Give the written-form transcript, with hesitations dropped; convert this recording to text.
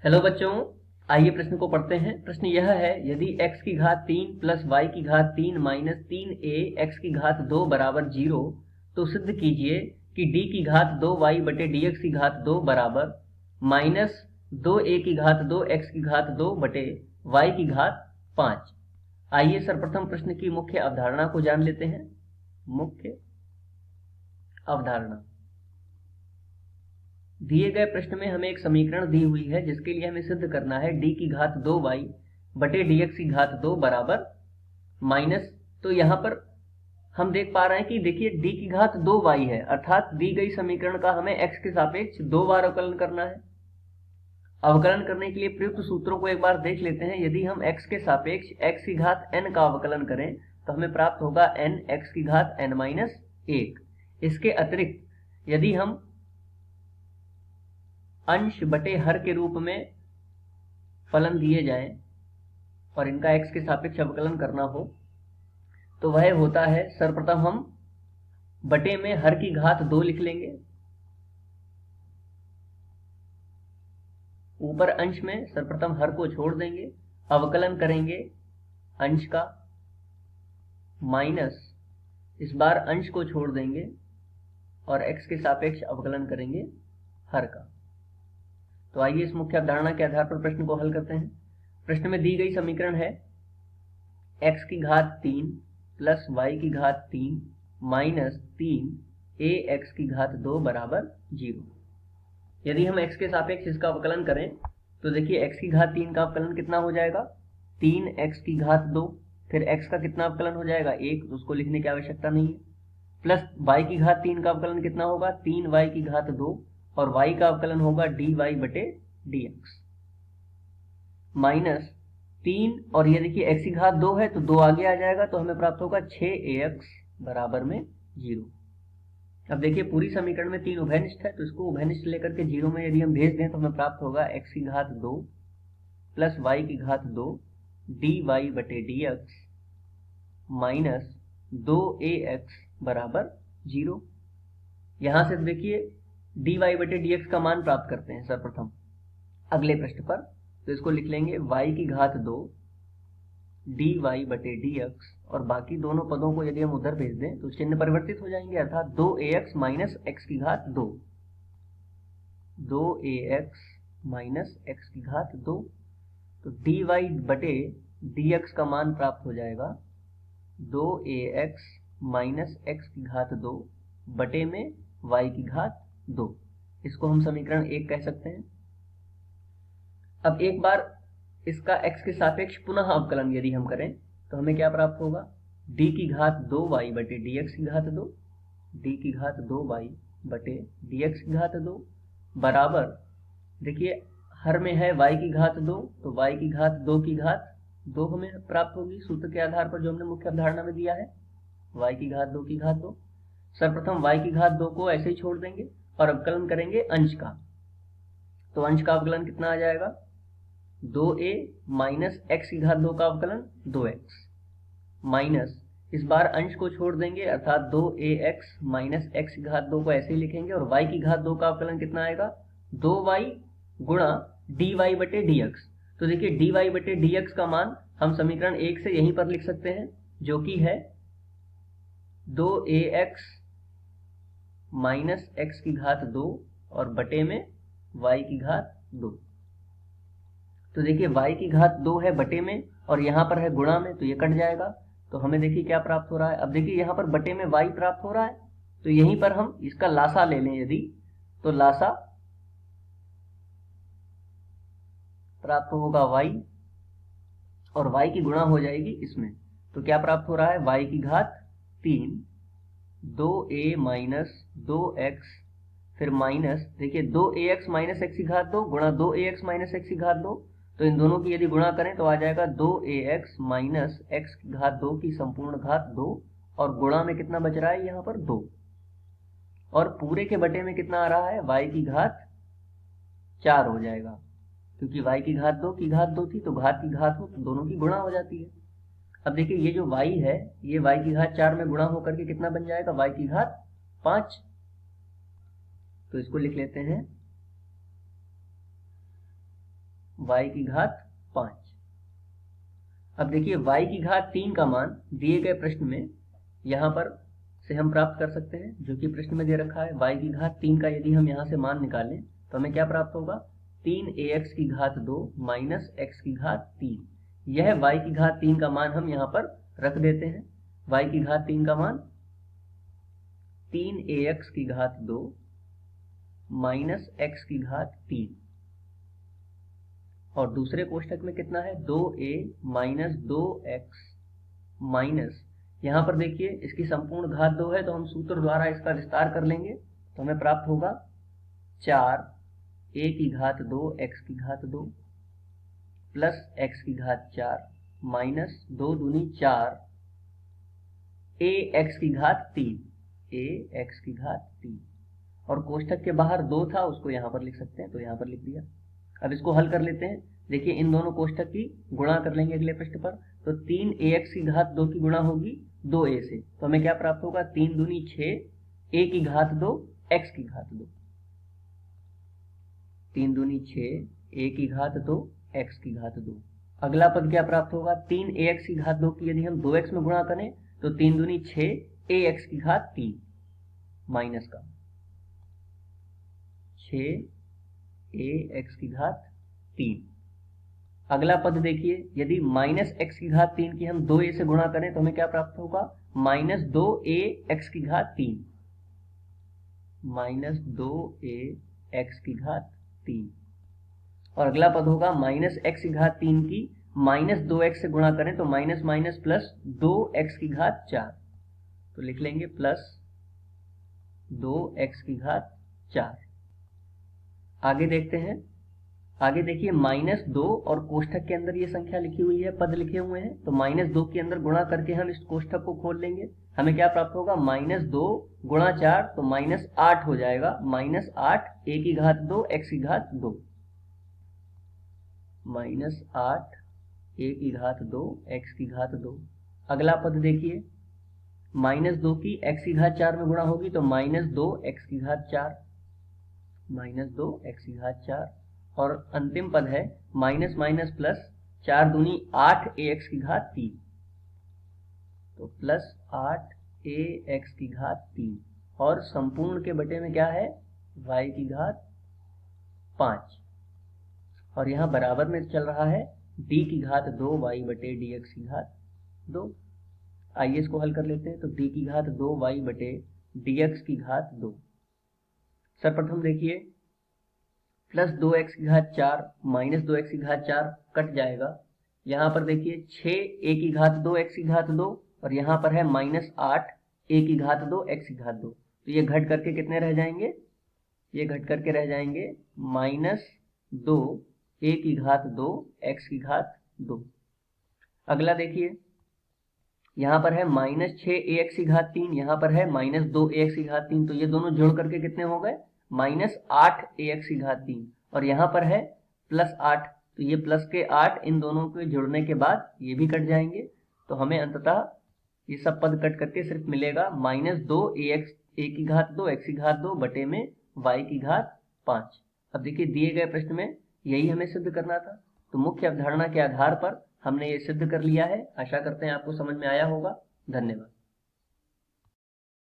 Hello बच्चों, आइए प्रश्न को पढ़ते हैं। प्रश्न यह है, यदि x की घात 3 प्लस y की घात 3 माइनस 3a x की घात 2 बराबर 0, तो सिद्ध कीजिए कि d की घात 2y बटे dx की घात 2 बराबर माइनस 2a की घात 2 x की घात 2 बटे y की घात 5। आइए सर्वप्रथम प्रश्न की मुख्य अवधारणा को जान लेते हैं। मुख्य अवधारणा, दिए गए प्रश्न में हमें एक समीकरण दी हुई है जिसके लिए हमें सिद्ध करना है d की घात 2y बटे dx की घात 2 बराबर माइनस, तो यहाँ पर हम देख पा रहे हैं कि देखिए d की घात 2y है, अर्थात दी गई समीकरण का हमें x के सापेक्ष 2 बार अवकलन करना है। अवकलन करने के लिए प्रयुक्त सूत्रों को एक बार देख लेते हैं। यदि हम x के सापेक्ष x की घात n का अवकलन करें तो हमें प्राप्त होगा n x की घात n माइनस 1। इसके अतिरिक्त यदि हम अंश बटे हर के रूप में फलन दिए जाएं और इनका x के सापेक्ष अवकलन करना हो तो वह होता है, सर्वप्रथम हम बटे में हर की घात 2 लिख लेंगे, ऊपर अंश में सर्वप्रथम हर को छोड़ देंगे, अवकलन करेंगे अंश का, माइनस इस बार अंश को छोड़ देंगे और x के सापेक्ष अवकलन करेंगे हर का। तो आइए इस मुख्य अवधारणा के आधार पर प्रश्न को हल करते हैं। प्रश्न में दी गई समीकरण है x की घात 3 प्लस y की घात 3 माइनस 3 ax की घात 2 बराबर 0। यदि हम x के सापेक्ष इसका अवकलन करें तो देखिए x की घात 3 का अवकलन कितना हो जाएगा, 3x की घात 2, फिर x का कितना अवकलन हो जाएगा 1, तो उसको लिखने की आवश्यकता नहीं है, प्लस y की घात 3 का अवकलन कितना होगा 3y की घात 2, और y का अवकलन होगा dy बटे dx, माइनस 3, और ये देखिए x की घात 2 है तो 2 आगे आ जाएगा, तो हमें प्राप्त होगा 6ax बराबर में 0। अब देखिए पूरी समीकरण में 3 उभयनिष्ठ है, तो इसको उभयनिष्ठ लेकर के 0 में यदि हम भेज दें तो हमें प्राप्त होगा x की घात 2 प्लस y की घात 2 dy बटे dx माइनस 2ax बराबर 0। यहाँ से देखिए dy बटे dx का मान प्राप्त करते हैं सर्वप्रथम अगले प्रश्न पर, तो इसको लिख लेंगे y की घात 2 dy बटे dx, और बाकी दोनों पदों को यदि हम उधर भेज दें तो चिन्ह परिवर्तित हो जाएंगे, अर्थात 2ax माइनस x की घात 2, 2ax माइनस x की घात 2, तो dy बटे dx का मान प्राप्त हो जाएगा 2ax माइनस x की घात 2 बटे में y की घात 2। इसको हम समीकरण 1 कह सकते हैं। अब एक बार इसका x के सापेक्ष पुनः अवकलन यदि हम करें तो हमें क्या प्राप्त होगा, d की घात 2y बटे dx की घात 2, d की घात 2y बटे dx की घात 2 बराबर, देखिए हर में है y की घात 2, तो y की घात 2 की घात 2 हमें प्राप्त होगी सूत्र के आधार पर जो हमने मुख्य अवधारणा में दिया है, y की घात 2 की घात 2। सर्वप्रथम y की घात 2 को ऐसे ही छोड़ देंगे और अवकलन करेंगे अंश का, तो अंश का अवकलन कितना आ जाएगा 2a माइनस x की घात 2 का अवकलन 2x, माइनस इस बार अंश को छोड़ देंगे अर्थात 2ax माइनस x की घात 2 को ऐसे ही लिखेंगे, और y की घात 2 का अवकलन कितना आएगा 2y गुणा dy बटे dx। तो देखिए dy बटे dx का मान हम समीकरण 1 से यहीं पर लिख सकते हैं, जो कि है 2ax माइनस x की घात 2 और बटे में y की घात 2। तो देखिए y की घात 2 है बटे में और यहाँ पर है गुणा में, तो ये कट जाएगा, तो हमें देखिए क्या प्राप्त हो रहा है। अब देखिए यहाँ पर बटे में y प्राप्त हो रहा है, तो यहीं पर हम इसका लासा ले लें यदि, तो लासा प्राप्त होगा y और y की गुणा हो जाएगी इसमें, तो क्या प्राप्त हो रहा है y की घात 3 2a माइनस 2x, फिर माइनस देखिए 2ax माइनस x की घात 2 गुणा 2ax माइनस x की घात 2, तो इन दोनों की यदि गुणा करें तो आ जाएगा 2ax माइनस x की घात 2 की संपूर्ण घात 2, और गुणा में कितना बच रहा है यहाँ पर 2, और पूरे के बटे में कितना आ रहा है y की घात 4 हो जाएगा, क्योंकि y की घात 2 की घात 2 थी, तो घात की घात हो तो दोनों की गुणा हो जाती है। अब देखिए ये जो y है ये y की घात 4 में गुणा होकर के कितना बन जाएगा y की घात 5, तो इसको लिख लेते हैं y की घात 5। अब देखिए y की घात 3 का मान दिए गए प्रश्न में यहाँ पर से हम प्राप्त कर सकते हैं, जो कि प्रश्न में दे रखा है। y की घात 3 का यदि हम यहाँ से मान निकालें तो हमें क्या प्राप्त होगा, 3ax की घात 2 माइनस x की घात 3। यह y की घात 3 का मान हम यहाँ पर रख देते हैं। y की घात 3 का मान 3ax की घात 2 माइनस x की घात 3, और दूसरे कोष्ठक में कितना है, 2a माइनस 2x माइनस, यहाँ पर देखिए इसकी संपूर्ण घात 2 है तो हम सूत्र द्वारा इसका विस्तार कर लेंगे तो हमें प्राप्त होगा 4a की घात 2 x की घात 2 प्लस x की घात 4 माइनस 2 दूनी 4 a x की घात 3, a x की घात 3, और कोष्ठक के बाहर 2 था उसको यहाँ पर लिख सकते हैं तो यहाँ पर लिख दिया। अब इसको हल कर लेते हैं। देखिए इन दोनों कोष्ठक की गुणा कर लेंगे अगले पृष्ठ पर, तो 3ax की घात 2 की गुणा होगी 2a से, तो हमें क्या प्राप्त होगा, 3 दूनी 6 a की घात 2 x की घात 2, 3 दूनी 6 a की घात 2 x की घात 2। अगला पद क्या प्राप्त होगा, 3ax की घात 2 की यदि हम 2x में गुणा करें तो 3 दूनी 6 ax की घात 3 माइनस का 6 ax की घात 3। अगला पद देखिए, यदि माइनस x की घात 3 की हम 2a से गुणा करें तो हमें क्या प्राप्त होगा, माइनस 2a x की घात 3, माइनस 2a x की घात 3। और अगला पद होगा माइनस x की घात 3 की माइनस 2x से गुणा करें तो माइनस माइनस प्लस 2x की घात 4, तो लिख लेंगे प्लस 2x की घात 4। आगे देखते हैं। आगे देखिए माइनस 2 और कोष्ठक के अंदर ये संख्या लिखी हुई है, पद लिखे हुए हैं, तो माइनस 2 के अंदर गुणा करके हम इस कोष्ठक को खोल लेंगे। हमें क्या प्राप्त होगा, माइनस 2 गुणा 4 तो माइनस 8 हो जाएगा, माइनस 8 a की घात 2 x की घात 2, माइनस 8 a की घात 2 x की घात 2। अगला पद देखिए, माइनस 2 की x की घात 4 में गुणा होगी तो माइनस 2 x की घात 4, माइनस 2 x की घात 4, और अंतिम पद है माइनस माइनस प्लस 4 दूनी 8 ax की घात 3, तो प्लस 8 ax की घात 3, और संपूर्ण के बटे में क्या है, y की घात 5, और यहाँ बराबर में चल रहा है d की घात 2 y बटे dx की घात 2। आइए इसको हल कर लेते हैं। तो d की घात 2 y बटे dx की घात 2, सर्वप्रथम देखिए प्लस 2x की घात 4 माइनस 2x की घात 4 कट जाएगा। यहाँ पर देखिए 6 a की घात 2 x की घात 2, और यहाँ पर है माइनस 8 a की घात 2 x की घात 2, तो ये घट करके कितने रह जाएंगे, ये घट करके रह जाएंगे माइनस 2 a की घात 2 x की घात 2। अगला देखिए यहाँ पर है माइनस 6ax की घात 3, यहाँ पर है माइनस 2ax की घात 3, तो ये दोनों जोड़ करके कितने हो गए, माइनस 8ax की घात 3, और यहाँ पर है प्लस 8, तो ये प्लस के 8 इन दोनों के जुड़ने के बाद ये भी कट जाएंगे, तो हमें अंततः ये सब पद कट करके सिर्फ मिलेगा माइनस 2ax a की घात 2 x की घात 2 बटे में y की घात 5। अब देखिए दिए गए प्रश्न में यही हमें सिद्ध करना था, तो मुख्य अवधारणा के आधार पर हमने ये सिद्ध कर लिया है। आशा करते हैं आपको समझ में आया होगा। धन्यवाद।